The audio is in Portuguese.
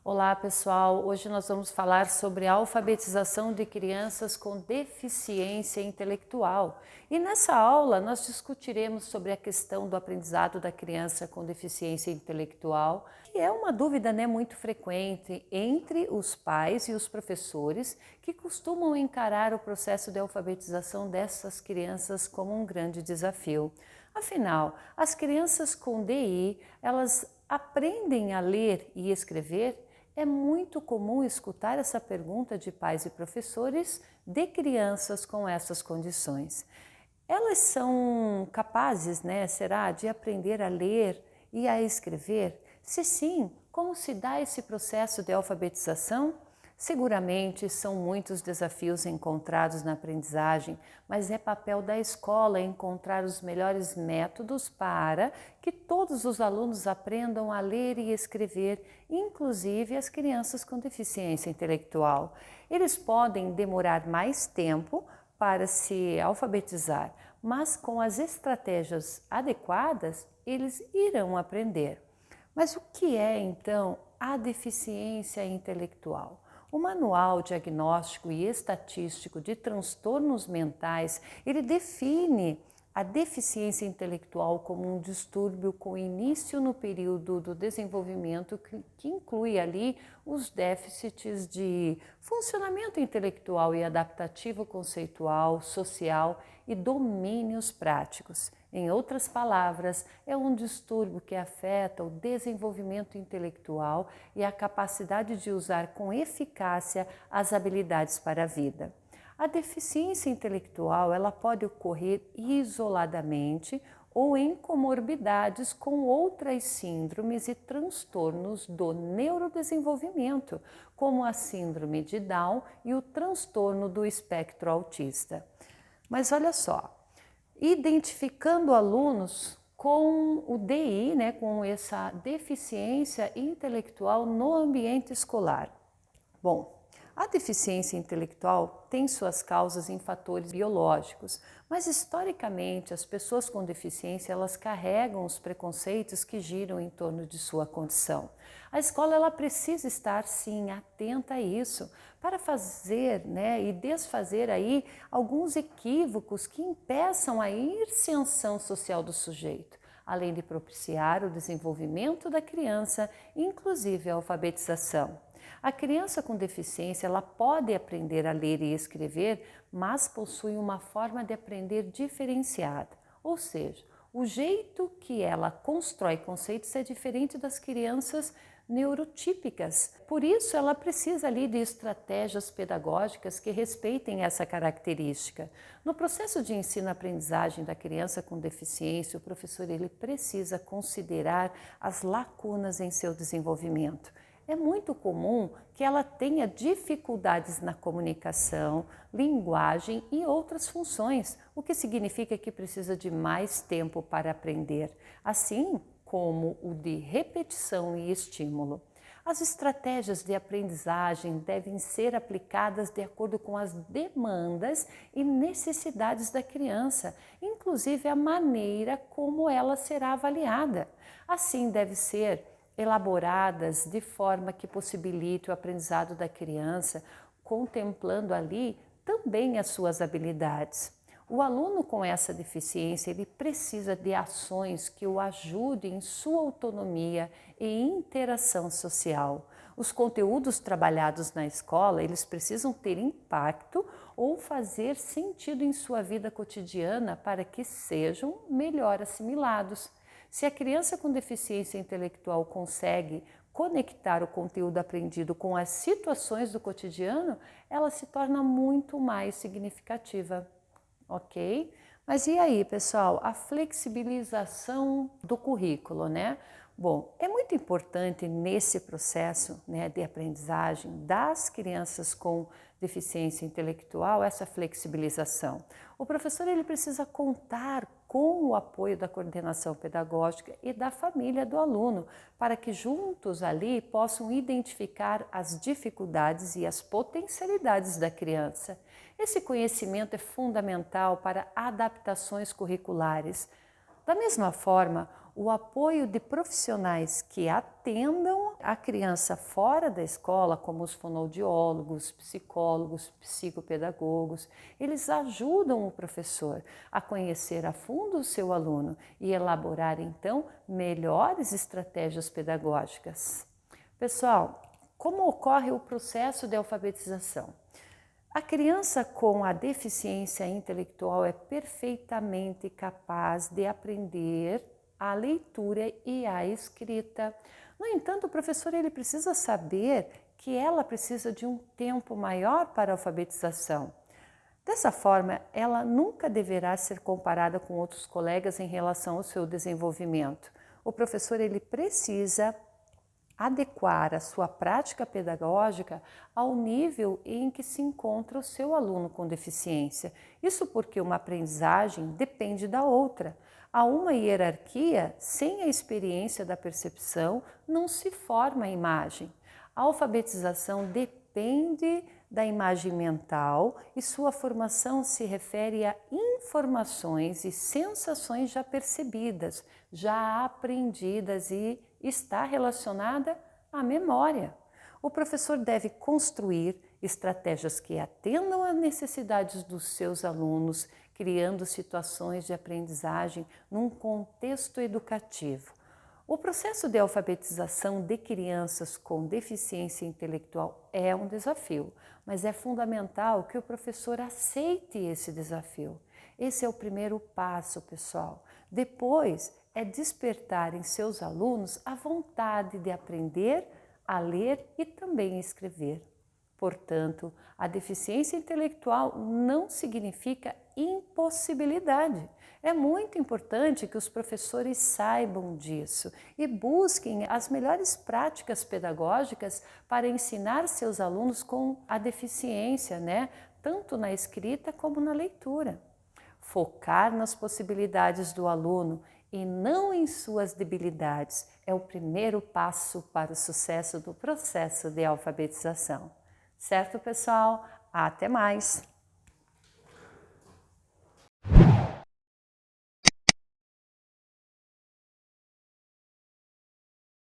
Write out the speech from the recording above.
Olá pessoal, hoje nós vamos falar sobre a alfabetização de crianças com deficiência intelectual. E nessa aula nós discutiremos sobre a questão do aprendizado da criança com deficiência intelectual, que é uma dúvida muito frequente entre os pais e os professores que costumam encarar o processo de alfabetização dessas crianças como um grande desafio. Afinal, as crianças com DI, elas aprendem a ler e escrever? É muito comum escutar essa pergunta de pais e professores de crianças com essas condições. Elas são capazes, será, de aprender a ler e a escrever? Se sim, como se dá esse processo de alfabetização? Seguramente são muitos desafios encontrados na aprendizagem, mas é papel da escola encontrar os melhores métodos para que todos os alunos aprendam a ler e escrever, inclusive as crianças com deficiência intelectual. Eles podem demorar mais tempo para se alfabetizar, mas com as estratégias adequadas, eles irão aprender. Mas o que é então a deficiência intelectual? O Manual Diagnóstico e Estatístico de Transtornos Mentais, ele define a deficiência intelectual como um distúrbio com início no período do desenvolvimento que inclui ali os déficits de funcionamento intelectual e adaptativo conceitual, social e domínios práticos. Em outras palavras, é um distúrbio que afeta o desenvolvimento intelectual e a capacidade de usar com eficácia as habilidades para a vida. A deficiência intelectual ela pode ocorrer isoladamente ou em comorbidades com outras síndromes e transtornos do neurodesenvolvimento, como a síndrome de Down e o transtorno do espectro autista. Mas olha só, identificando alunos com o DI, com essa deficiência intelectual no ambiente escolar. Bom, a deficiência intelectual tem suas causas em fatores biológicos, mas historicamente as pessoas com deficiência elas carregam os preconceitos que giram em torno de sua condição. A escola ela precisa estar sim atenta a isso para fazer e desfazer aí alguns equívocos que impeçam a ascensão social do sujeito, além de propiciar o desenvolvimento da criança, inclusive a alfabetização. A criança com deficiência ela pode aprender a ler e escrever, mas possui uma forma de aprender diferenciada, ou seja, o jeito que ela constrói conceitos é diferente das crianças neurotípicas. Por isso, ela precisa ali de estratégias pedagógicas que respeitem essa característica. No processo de ensino-aprendizagem da criança com deficiência, o professor ele precisa considerar as lacunas em seu desenvolvimento. É muito comum que ela tenha dificuldades na comunicação, linguagem e outras funções, o que significa que precisa de mais tempo para aprender, assim como o de repetição e estímulo. As estratégias de aprendizagem devem ser aplicadas de acordo com as demandas e necessidades da criança, inclusive a maneira como ela será avaliada. Assim deve ser elaboradas de forma que possibilite o aprendizado da criança, contemplando ali também as suas habilidades. O aluno com essa deficiência, ele precisa de ações que o ajudem em sua autonomia e interação social. Os conteúdos trabalhados na escola, eles precisam ter impacto ou fazer sentido em sua vida cotidiana para que sejam melhor assimilados. Se a criança com deficiência intelectual consegue conectar o conteúdo aprendido com as situações do cotidiano, ela se torna muito mais significativa, ok? Mas e aí, pessoal, a flexibilização do currículo, Bom, é muito importante nesse processo de aprendizagem das crianças com deficiência intelectual essa flexibilização. O professor ele precisa contar com o apoio da coordenação pedagógica e da família do aluno, para que juntos ali possam identificar as dificuldades e as potencialidades da criança. Esse conhecimento é fundamental para adaptações curriculares. Da mesma forma, o apoio de profissionais que atendam a criança fora da escola, como os fonoaudiólogos, psicólogos, psicopedagogos, eles ajudam o professor a conhecer a fundo o seu aluno e elaborar então melhores estratégias pedagógicas. Pessoal, como ocorre o processo de alfabetização? A criança com a deficiência intelectual é perfeitamente capaz de aprender a leitura e a escrita. No entanto, o professor ele precisa saber que ela precisa de um tempo maior para a alfabetização. Dessa forma, ela nunca deverá ser comparada com outros colegas em relação ao seu desenvolvimento. O professor ele precisa adequar a sua prática pedagógica ao nível em que se encontra o seu aluno com deficiência. Isso porque uma aprendizagem depende da outra. Há uma hierarquia, sem a experiência da percepção, não se forma a imagem. A alfabetização depende da imagem mental e sua formação se refere a informações e sensações já percebidas, já aprendidas e está relacionada à memória. O professor deve construir estratégias que atendam às necessidades dos seus alunos, criando situações de aprendizagem num contexto educativo. O processo de alfabetização de crianças com deficiência intelectual é um desafio, mas é fundamental que o professor aceite esse desafio. Esse é o primeiro passo, pessoal. Depois é despertar em seus alunos a vontade de aprender a ler e também escrever. Portanto, a deficiência intelectual não significa impossibilidade. É muito importante que os professores saibam disso e busquem as melhores práticas pedagógicas para ensinar seus alunos com a deficiência, tanto na escrita como na leitura. Focar nas possibilidades do aluno e não em suas debilidades é o primeiro passo para o sucesso do processo de alfabetização. Certo, pessoal? Até mais!